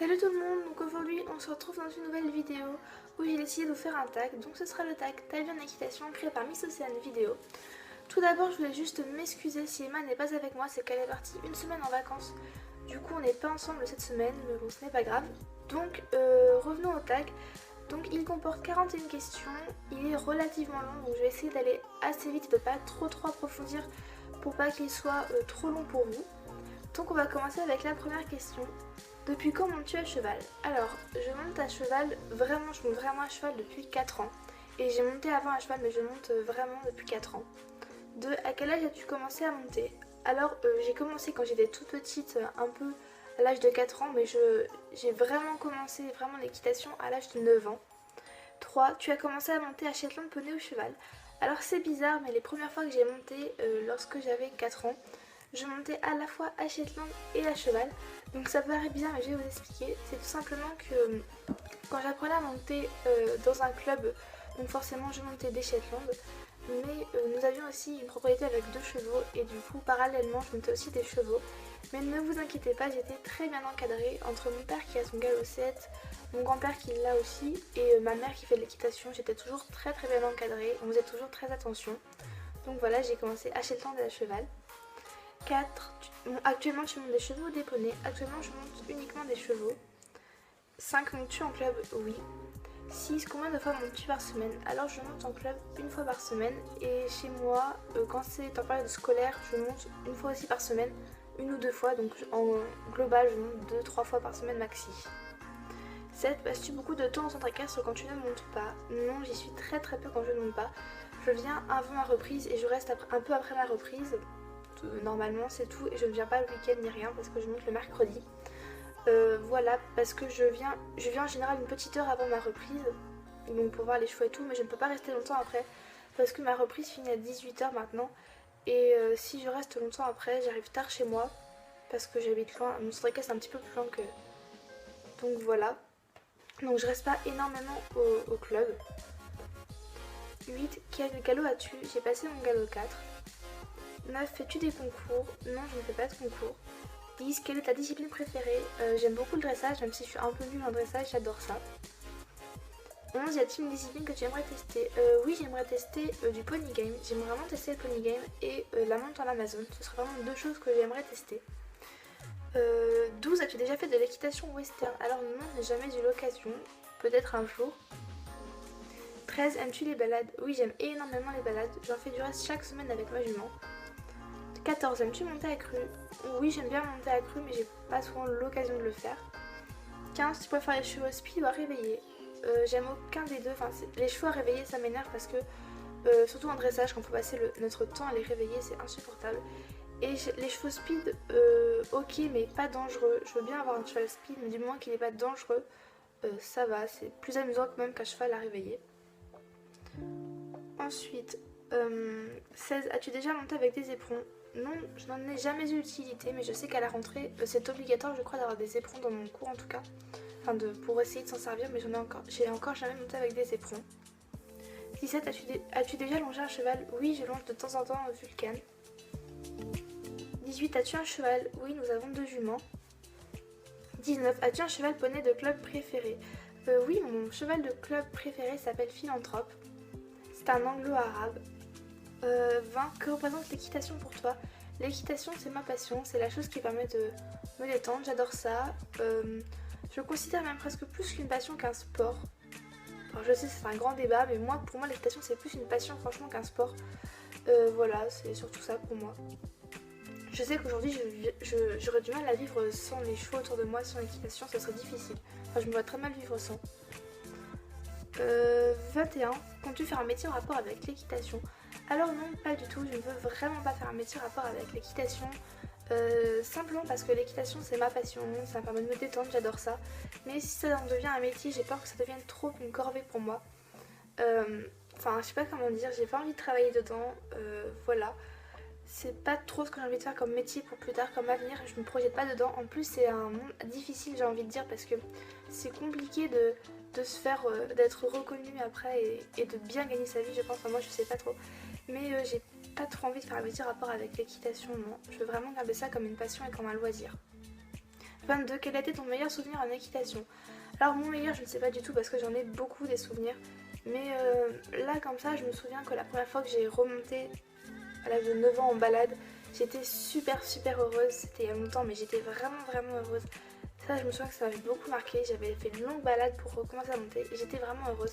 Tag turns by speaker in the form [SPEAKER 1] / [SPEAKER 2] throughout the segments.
[SPEAKER 1] Salut tout le monde, donc aujourd'hui on se retrouve dans une nouvelle vidéo où j'ai décidé de vous faire un tag, donc ce sera le tag Taille en équitation créé par Miss Océane Vidéo. Tout d'abord je voulais juste m'excuser si Emma n'est pas avec moi, c'est qu'elle est partie une semaine en vacances, du coup on n'est pas ensemble cette semaine, mais bon ce n'est pas grave. Donc revenons au tag, donc il comporte 41 questions, il est relativement long donc je vais essayer d'aller assez vite et de pas trop approfondir pour pas qu'il soit trop long pour vous. Donc on va commencer avec la première question. Depuis quand montes-tu à cheval? Alors, je monte à cheval, je monte vraiment à cheval depuis 4 ans. Et j'ai monté avant à cheval, mais je monte vraiment depuis 4 ans. À quel âge as-tu commencé à monter? Alors, j'ai commencé quand j'étais toute petite, un peu à l'âge de 4 ans, mais j'ai vraiment commencé l'équitation à l'âge de 9 ans. 3. Tu as commencé à monter à Shetland poney ou cheval? Alors c'est bizarre, mais les premières fois que j'ai monté lorsque j'avais 4 ans, je montais à la fois à Shetland et à cheval. Donc ça paraît bizarre, mais je vais vous expliquer. C'est tout simplement que quand j'apprenais à monter dans un club, donc forcément je montais des Shetland, mais nous avions aussi une propriété avec 2 chevaux et du coup parallèlement je montais aussi des chevaux. Mais ne vous inquiétez pas, j'étais très bien encadrée entre mon père qui a son galop 7, mon grand-père qui l'a aussi et ma mère qui fait de l'équitation. J'étais toujours très bien encadrée, on faisait toujours très attention. Donc voilà, j'ai commencé à Shetland et à cheval. 4. Actuellement tu montes des chevaux ou des poneys? Actuellement je monte uniquement des chevaux. 5. Montes-tu en club? Oui. 6. Combien de fois montes-tu par semaine? Alors je monte en club une fois par semaine et chez moi, quand c'est en période scolaire, je monte une fois aussi par semaine, une ou deux fois, donc en global je monte 2-3 fois par semaine maxi. 7. Passes-tu beaucoup de temps au centre équestre quand tu ne montes pas? Non, j'y suis très peu quand je ne monte pas. Je viens avant ma reprise et je reste un peu après ma reprise. Normalement c'est tout et je ne viens pas le week-end ni rien parce que je monte le mercredi. Voilà, parce que je viens en général une petite heure avant ma reprise, donc pour voir les chevaux et tout, mais je ne peux pas rester longtemps après parce que ma reprise finit à 18 h maintenant et si je reste longtemps après j'arrive tard chez moi parce que j'habite loin, mon centre équestre est un petit peu plus loin que... Donc voilà, donc je reste pas énormément au club. 8. Quel galop as-tu? J'ai passé mon galop 4. 9. Fais-tu des concours? Non, je ne fais pas de concours. 10. Quelle est ta discipline préférée? J'aime beaucoup le dressage, même si je suis un peu nulle en dressage, j'adore ça. 11. Y a-t-il une discipline que tu aimerais tester? Oui, j'aimerais tester du pony game. J'aimerais vraiment tester le pony game et la monte en Amazon. Ce sera vraiment deux choses que j'aimerais tester. 12. As-tu déjà fait de l'équitation western? Alors non, je n'ai jamais eu l'occasion. Peut-être un jour. 13. Aimes-tu les balades? Oui, j'aime énormément les balades. J'en fais du reste chaque semaine avec ma jument. 14. Aimes-tu monter à cru? Oui, j'aime bien monter à cru, mais j'ai pas souvent l'occasion de le faire. 15. Tu préfères les chevaux speed ou à réveiller? J'aime aucun des deux. Enfin, les chevaux à réveiller, ça m'énerve parce que, surtout en dressage, quand il faut passer notre temps à les réveiller, c'est insupportable. Et les chevaux speed, ok, mais pas dangereux. Je veux bien avoir un cheval speed, mais du moment qu'il n'est pas dangereux, ça va. C'est plus amusant que même qu'un cheval à réveiller. Ensuite, 16. As-tu déjà monté avec des éperons? Non, je n'en ai jamais eu l'utilité, mais je sais qu'à la rentrée, c'est obligatoire, je crois, d'avoir des éperons dans mon cours en tout cas. Enfin, pour essayer de s'en servir, mais j'ai encore jamais monté avec des éperons. 17. As-tu déjà longé un cheval? Oui, je longe de temps en temps un Vulcan. 18. As-tu un cheval? Oui, nous avons 2 juments. 19. As-tu un cheval poney de club préféré? Oui, mon cheval de club préféré s'appelle Philanthrope. C'est un anglo-arabe. 20. Que représente l'équitation pour toi? L'équitation, c'est ma passion, c'est la chose qui permet de me détendre, j'adore ça. Je considère même presque plus qu'une passion qu'un sport. Alors, je sais, c'est un grand débat, mais pour moi, l'équitation, c'est plus une passion, franchement, qu'un sport. Voilà, c'est surtout ça pour moi. Je sais qu'aujourd'hui, j'aurais du mal à vivre sans les chevaux autour de moi, sans l'équitation, ça serait difficile. Enfin, je me vois très mal vivre sans. 21. Comptes-tu faire un métier en rapport avec l'équitation? Alors non, pas du tout, je ne veux vraiment pas faire un métier en rapport avec l'équitation. Simplement parce que l'équitation c'est ma passion, ça me permet de me détendre, j'adore ça. Mais si ça en devient un métier, j'ai peur que ça devienne trop une corvée pour moi. Enfin, je sais pas comment dire, j'ai pas envie de travailler dedans, voilà. C'est pas trop ce que j'ai envie de faire comme métier pour plus tard, comme avenir, je me projette pas dedans. En plus, c'est un monde difficile, j'ai envie de dire, parce que c'est compliqué de se faire, d'être reconnu après et de bien gagner sa vie, je pense. Enfin, moi, je sais pas trop. Mais j'ai pas trop envie de faire un métier rapport avec l'équitation, non. Je veux vraiment garder ça comme une passion et comme un loisir. 22. Quel a été ton meilleur souvenir en équitation? Alors mon meilleur, je ne sais pas du tout parce que j'en ai beaucoup des souvenirs. Mais là comme ça, je me souviens que la première fois que j'ai remonté à l'âge de 9 ans en balade, j'étais super heureuse. C'était il y a longtemps mais j'étais vraiment heureuse. Ça, je me souviens que ça m'avait beaucoup marqué. J'avais fait une longue balade pour recommencer à monter et j'étais vraiment heureuse.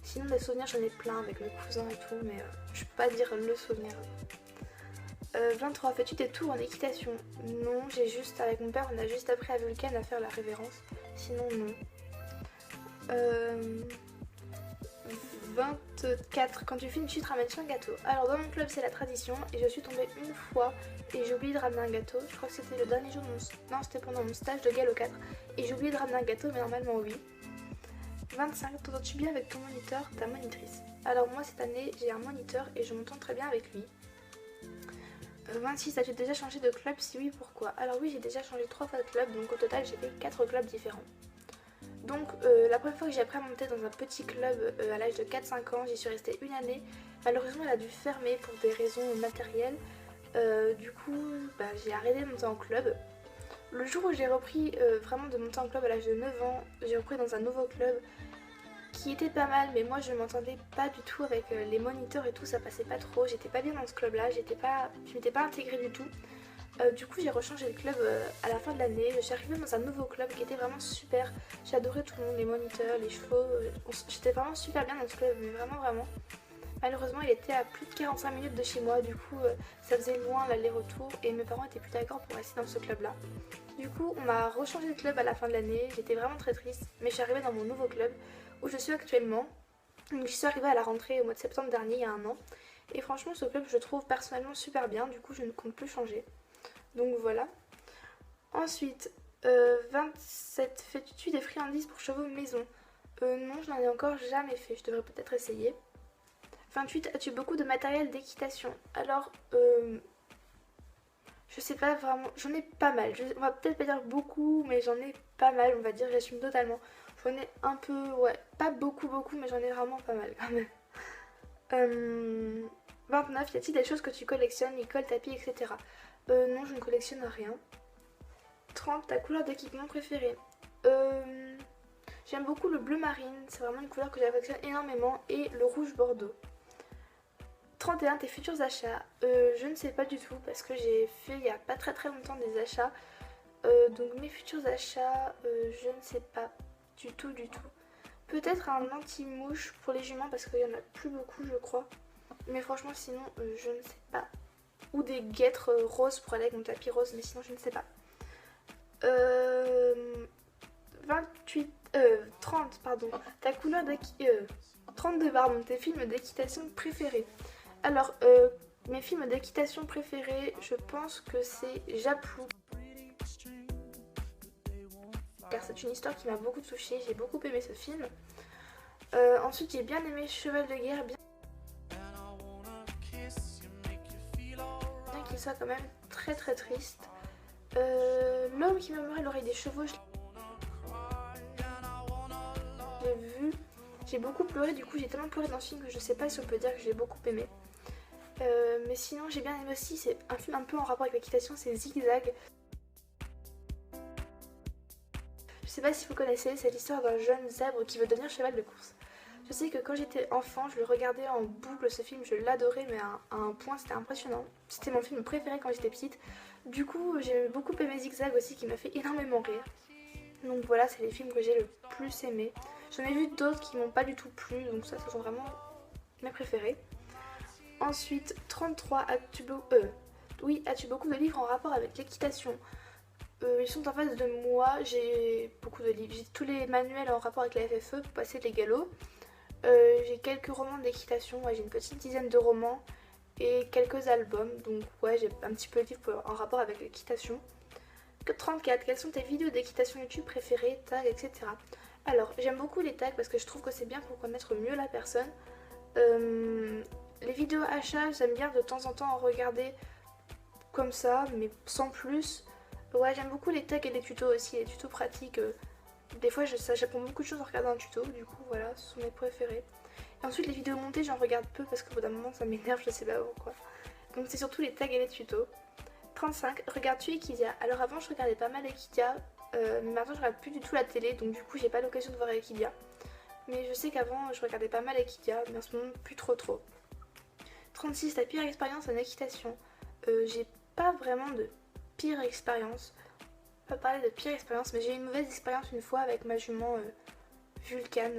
[SPEAKER 1] Sinon des souvenirs, j'en ai plein avec mes cousins et tout, mais je peux pas dire le souvenir. 23. Fais-tu tes tours en équitation? Non, j'ai juste, avec mon père, on a juste appris à Vulcain à faire la révérence. Sinon, non. 24. Quand tu finis, tu te ramènes un gâteau. Alors, dans mon club, c'est la tradition et je suis tombée une fois et j'ai oublié de ramener un gâteau. Je crois que c'était le dernier jour de mon... Non, c'était pendant mon stage de Gallo 4 et j'ai oublié de ramener un gâteau, mais normalement, oui. 25. T'entends-tu bien avec ton moniteur, ta monitrice? Alors, moi, cette année, j'ai un moniteur et je m'entends très bien avec lui. 26. As-tu déjà changé de club? Si oui, pourquoi? Alors oui, j'ai déjà changé 3 fois de club, donc au total j'ai fait 4 clubs différents. Donc la première fois que j'ai appris à monter dans un petit club à l'âge de 4-5 ans, j'y suis restée une année. Malheureusement elle a dû fermer pour des raisons matérielles. Du coup j'ai arrêté de monter en club. Le jour où j'ai repris vraiment de monter en club à l'âge de 9 ans, j'ai repris dans un nouveau club qui était pas mal, mais moi je m'entendais pas du tout avec les moniteurs et tout, ça passait pas trop, j'étais pas bien dans ce club là, je m'étais pas intégrée du tout. Du coup j'ai rechangé de club à la fin de l'année, je suis arrivée dans un nouveau club qui était vraiment super, j'ai adoré tout le monde, les moniteurs, les chevaux, j'étais vraiment super bien dans ce club, mais vraiment. Malheureusement il était à plus de 45 minutes de chez moi, du coup ça faisait loin l'aller-retour et mes parents étaient plus d'accord pour rester dans ce club là. Du coup on m'a rechangé de club à la fin de l'année, j'étais vraiment très triste, mais je suis arrivée dans mon nouveau club où je suis actuellement. Donc j'y suis arrivée à la rentrée au mois de septembre dernier, il y a un an. Et franchement ce club je le trouve personnellement super bien, du coup je ne compte plus changer. Donc voilà. Ensuite, 27. Fais-tu des friandises pour chevaux maison? Non, je n'en ai encore jamais fait, je devrais peut-être essayer. 28. As-tu beaucoup de matériel d'équitation? Alors, je sais pas vraiment, j'en ai pas mal. On va peut-être pas dire beaucoup, mais j'en ai pas mal, on va dire, j'assume totalement. J'en ai un peu, ouais, pas beaucoup, mais j'en ai vraiment pas mal quand même. 29. Y a-t-il des choses que tu collectionnes, Nicole, tapis, etc. Non, je ne collectionne rien. 30. Ta couleur d'équipement préférée? J'aime beaucoup le bleu marine, c'est vraiment une couleur que j'affectionne énormément, et le rouge bordeaux. 31. Tes futurs achats? Je ne sais pas du tout parce que j'ai fait il y a pas très longtemps des achats. Donc mes futurs achats, je ne sais pas du tout. Peut-être un anti-mouche pour les juments parce qu'il n'y en a plus beaucoup je crois. Mais franchement sinon je ne sais pas. Ou des guêtres roses pour aller avec mon tapis rose, mais sinon je ne sais pas. 30 pardon. Ta couleur 32 pardon, tes films d'équitation préférés. Alors mes films d'équitation préférés, je pense que c'est Japlou. Car c'est une histoire qui m'a beaucoup touchée, j'ai beaucoup aimé ce film. Ensuite j'ai bien aimé Cheval de guerre, bien qu'il soit quand même très triste. L'homme qui murmurait à l'oreille des chevaux, j'ai vu, j'ai beaucoup pleuré, du coup j'ai tellement pleuré dans ce film que je sais pas si on peut dire que j'ai beaucoup aimé. Mais sinon j'ai bien aimé aussi, c'est un film un peu en rapport avec l'équitation, c'est Zigzag. Je sais pas si vous connaissez, c'est l'histoire d'un jeune zèbre qui veut devenir cheval de course. Je sais que quand j'étais enfant, je le regardais en boucle ce film, je l'adorais mais à un point c'était impressionnant. C'était mon film préféré quand j'étais petite. Du coup j'ai beaucoup aimé Zigzag aussi qui m'a fait énormément rire. Donc voilà, c'est les films que j'ai le plus aimé. J'en ai vu d'autres qui m'ont pas du tout plu, donc ça ce sont vraiment mes préférés. Ensuite, 33, as-tu beaucoup de livres en rapport avec l'équitation? Ils sont en face de moi, j'ai beaucoup de livres. J'ai tous les manuels en rapport avec la FFE pour passer les galops. J'ai quelques romans d'équitation, ouais, j'ai une petite dizaine de romans et quelques albums. Donc ouais, j'ai un petit peu de livres en rapport avec l'équitation. 34, quelles sont tes vidéos d'équitation YouTube préférées, tags, etc. Alors, j'aime beaucoup les tags parce que je trouve que c'est bien pour connaître mieux la personne. Les vidéos achats, j'aime bien de temps en temps en regarder comme ça, mais sans plus. Ouais, j'aime beaucoup les tags et les tutos aussi, les tutos pratiques. Des fois, j'apprends beaucoup de choses en regardant un tuto, du coup, voilà, ce sont mes préférés. Et ensuite, les vidéos montées, j'en regarde peu parce qu'au bout d'un moment, ça m'énerve, je sais pas pourquoi. Donc, c'est surtout les tags et les tutos. 35, regardes-tu Equidia? Alors, avant, je regardais pas mal Equidia, Mais maintenant je regarde plus du tout la télé, donc du coup j'ai pas l'occasion de voir Equidia. Mais je sais qu'avant je regardais pas mal Equidia, mais en ce moment plus trop. 36, ta pire expérience en équitation. J'ai pas vraiment de pire expérience. On va pas parler de pire expérience, mais j'ai eu une mauvaise expérience une fois avec ma jument Vulcan.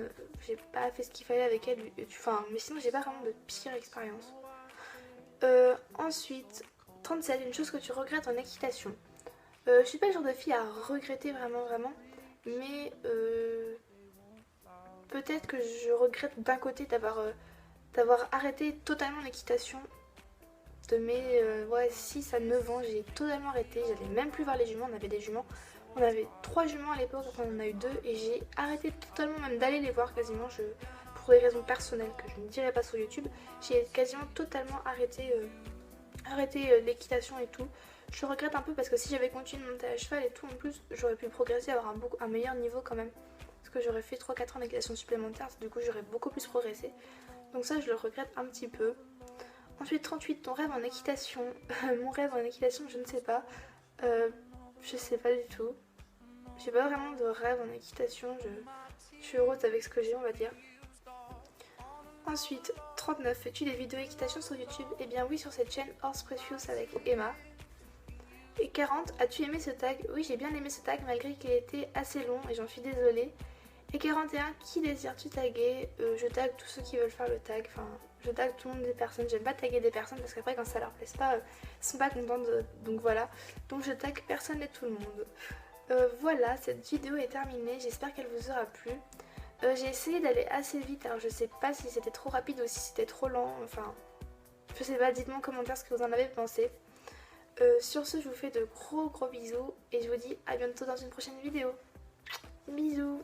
[SPEAKER 1] J'ai pas fait ce qu'il fallait avec elle. Enfin, mais sinon j'ai pas vraiment de pire expérience. Ensuite, 37, une chose que tu regrettes en équitation. Je suis pas le genre de fille à regretter vraiment, mais peut-être que je regrette d'un côté d'avoir arrêté totalement l'équitation de mes 6 à 9 ans. J'ai totalement arrêté, j'allais même plus voir les juments, on avait des juments. On avait 3 juments à l'époque, enfin on en a eu 2 et j'ai arrêté totalement même d'aller les voir quasiment. Pour des raisons personnelles que je ne dirai pas sur YouTube, j'ai quasiment totalement arrêté l'équitation et tout. Je regrette un peu parce que si j'avais continué de monter à cheval et tout, en plus j'aurais pu progresser, avoir un meilleur niveau quand même. Parce que j'aurais fait 3-4 ans d'équitation supplémentaire, du coup j'aurais beaucoup plus progressé. Donc ça je le regrette un petit peu. Ensuite 38, ton rêve en équitation. Mon rêve en équitation, je ne sais pas. Je sais pas du tout. J'ai pas vraiment de rêve en équitation, je suis heureuse avec ce que j'ai, on va dire. Ensuite, 39, fais-tu des vidéos équitation sur YouTube? Eh bien oui, sur cette chaîne Horse Precious avec Emma. Et 40, as-tu aimé ce tag? Oui, j'ai bien aimé ce tag malgré qu'il était assez long et j'en suis désolée. Et 41, qui désires-tu taguer? Je tag tous ceux qui veulent faire le tag, enfin je tag tout le monde des personnes. J'aime pas taguer des personnes parce qu'après quand ça leur plaise pas, ils sont pas contents donc voilà. Donc je tag personne et tout le monde. Voilà, cette vidéo est terminée, j'espère qu'elle vous aura plu. J'ai essayé d'aller assez vite, alors je sais pas si c'était trop rapide ou si c'était trop lent, enfin je sais pas, dites-moi en commentaire ce que vous en avez pensé. Sur ce, je vous fais de gros bisous et je vous dis à bientôt dans une prochaine vidéo. Bisous.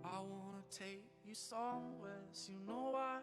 [SPEAKER 2] I wanna take you somewhere, so you know why.